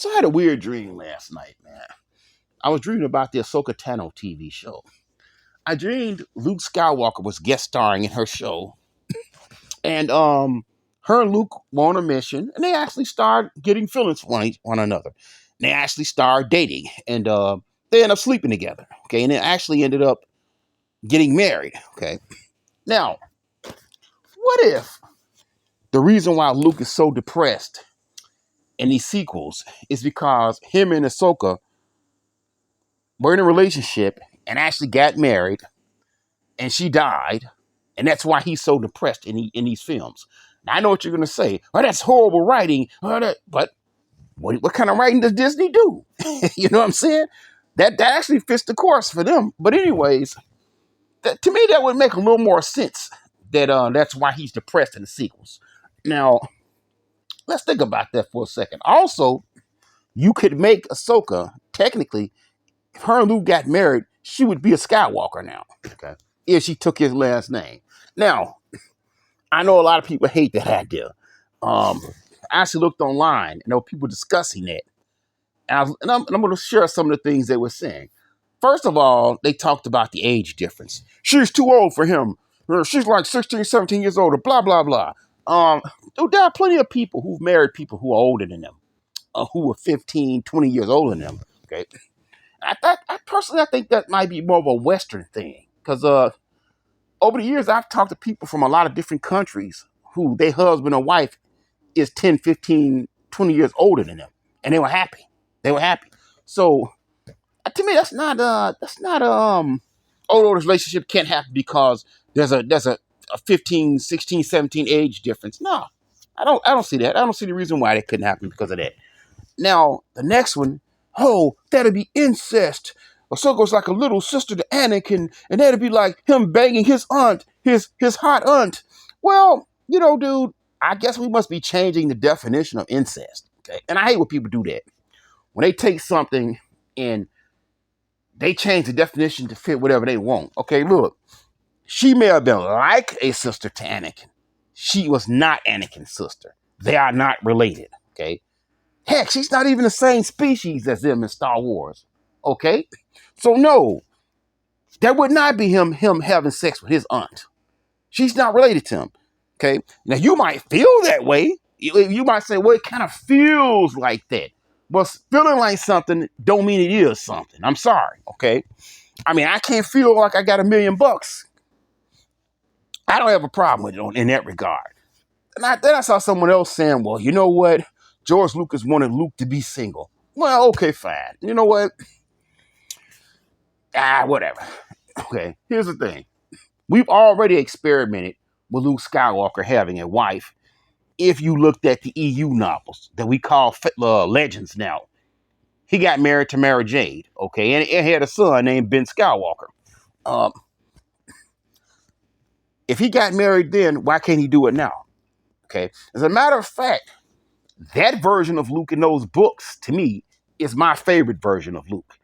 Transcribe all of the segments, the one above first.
So I had a weird dream last night, man. I was dreaming about the Ahsoka Tano TV show. I dreamed Luke Skywalker was guest starring in her show, and her and Luke were on a mission, and they actually started getting feelings for one another. And they actually started dating, and they ended up sleeping together. Okay, and they actually ended up getting married. Okay, now what if the reason why Luke is so depressed in these sequels is because him and Ahsoka were in a relationship and actually got married, and she died, and that's why he's so depressed in these films. Now, I know what you're going to say. Oh, that's horrible writing. But what kind of writing does Disney do? You know what I'm saying? That actually fits the course for them. But anyways, to me, that would make a little more sense that that's why he's depressed in the sequels. Now, let's think about that for a second. Also, you could make Ahsoka, technically, if her and Luke got married, she would be a Skywalker now. Okay. If she took his last name. Now, I know a lot of people hate that idea. I actually looked online and there were people discussing that. And I'm going to share some of the things they were saying. First of all, they talked about the age difference. She's too old for him. She's like 16, 17 years older, blah, blah, blah. There are plenty of people who've married people who are older than them, who are 15, 20 years older than them. Okay. I think that might be more of a Western thing. Because over the years, I've talked to people from a lot of different countries who their husband or wife is 10, 15, 20 years older than them. And they were happy. They were happy. So to me, although this relationship can't happen because there's a 15, 16, 17 age difference. No, I don't see that. I don't see the reason why that couldn't happen because of that. Now, the next one, oh, that'd be incest. Ahsoka's like a little sister to Anakin, and that'd be like him banging his aunt, his hot aunt. Well, dude, I guess we must be changing the definition of incest. Okay, and I hate when people do that. When they take something and they change the definition to fit whatever they want. Okay, look, she may have been like a sister to Anakin. She was not Anakin's sister. They are not related. Okay. Heck, she's not even the same species as them in Star Wars. Okay? So no, that would not be him having sex with his aunt. She's not related to him. Okay? Now you might feel that way. You might say, well, it kind of feels like that. But feeling like something don't mean it is something. I'm sorry. Okay? I mean, I can't feel like I got $1 million. I don't have a problem with it in that regard. And then I saw someone else saying, well, you know what? George Lucas wanted Luke to be single. Well, okay, fine. You know what? Whatever. Okay, here's the thing. We've already experimented with Luke Skywalker having a wife if you looked at the EU novels that we call legends now. He got married to Mara Jade, okay, and had a son named Ben Skywalker. If he got married then, why can't he do it now? Okay, as a matter of fact, that version of Luke in those books, to me, is my favorite version of Luke.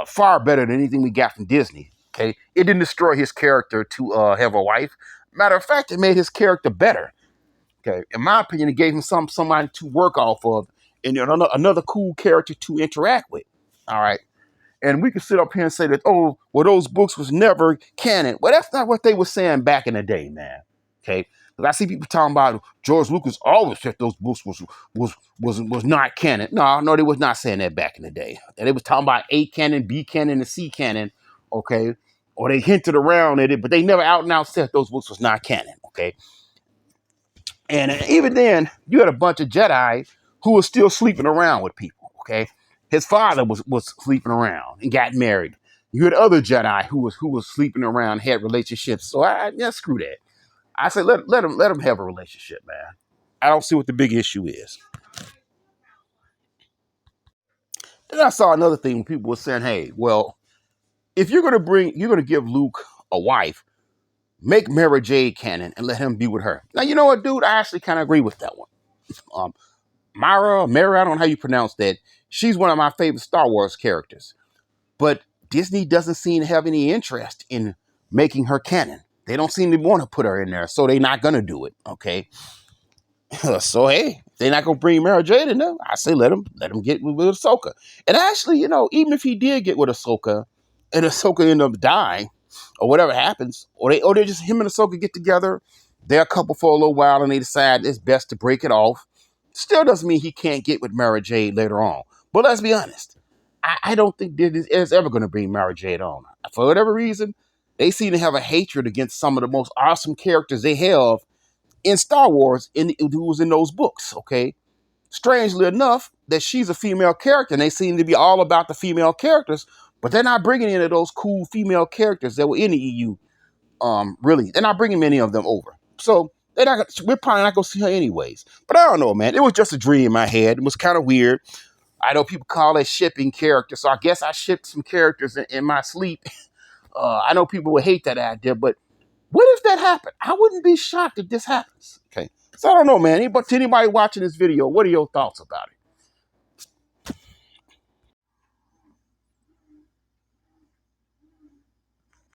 Far better than anything we got from Disney. Okay, it didn't destroy his character to have a wife. Matter of fact, it made his character better. Okay, in my opinion, it gave him somebody to work off of and another cool character to interact with. All right, and we could sit up here and say that, oh, well, those books was never canon. Well, that's not what they were saying back in the day, man. Okay, because I see people talking about George Lucas always said those books was not canon. No, they was not saying that back in the day. And they was talking about A canon, B canon, and C canon. Okay, or they hinted around at it, but they never out and out said those books was not canon. Okay, and even then, you had a bunch of Jedi who was still sleeping around with people. Okay, his father was sleeping around and got married. You had other Jedi who was sleeping around, had relationships. So screw that. I say let him have a relationship, man. I don't see what the big issue is. Then I saw another thing when people were saying, hey, well, if you're gonna give Luke a wife, make Mara Jade canon and let him be with her. Now, you know what, dude? I actually kind of agree with that one. Mara, I don't know how you pronounce that. She's one of my favorite Star Wars characters. But Disney doesn't seem to have any interest in making her canon. They don't seem to want to put her in there, so they're not going to do it, okay? So hey, they're not gonna bring Mara Jade in there. I say let him get with Ahsoka. And actually, even if he did get with Ahsoka, and Ahsoka end up dying, or whatever happens, or they just him and Ahsoka get together, they're a couple for a little while, and they decide it's best to break it off. Still doesn't mean he can't get with Mara Jade later on. But let's be honest, I don't think there's ever gonna bring Mara Jade on. For whatever reason, they seem to have a hatred against some of the most awesome characters they have in Star Wars who was in those books, okay? Strangely enough, that she's a female character, and they seem to be all about the female characters, but they're not bringing any of those cool female characters that were in the EU. Really, they're not bringing many of them over. So we're probably not gonna see her anyways. But I don't know, man. It was just a dream in my head. It was kind of weird. I know people call it shipping characters, so I guess I shipped some characters in my sleep. I know people would hate that idea, but what if that happened? I wouldn't be shocked if this happens. Okay. So I don't know, man. To anybody watching this video, what are your thoughts about it?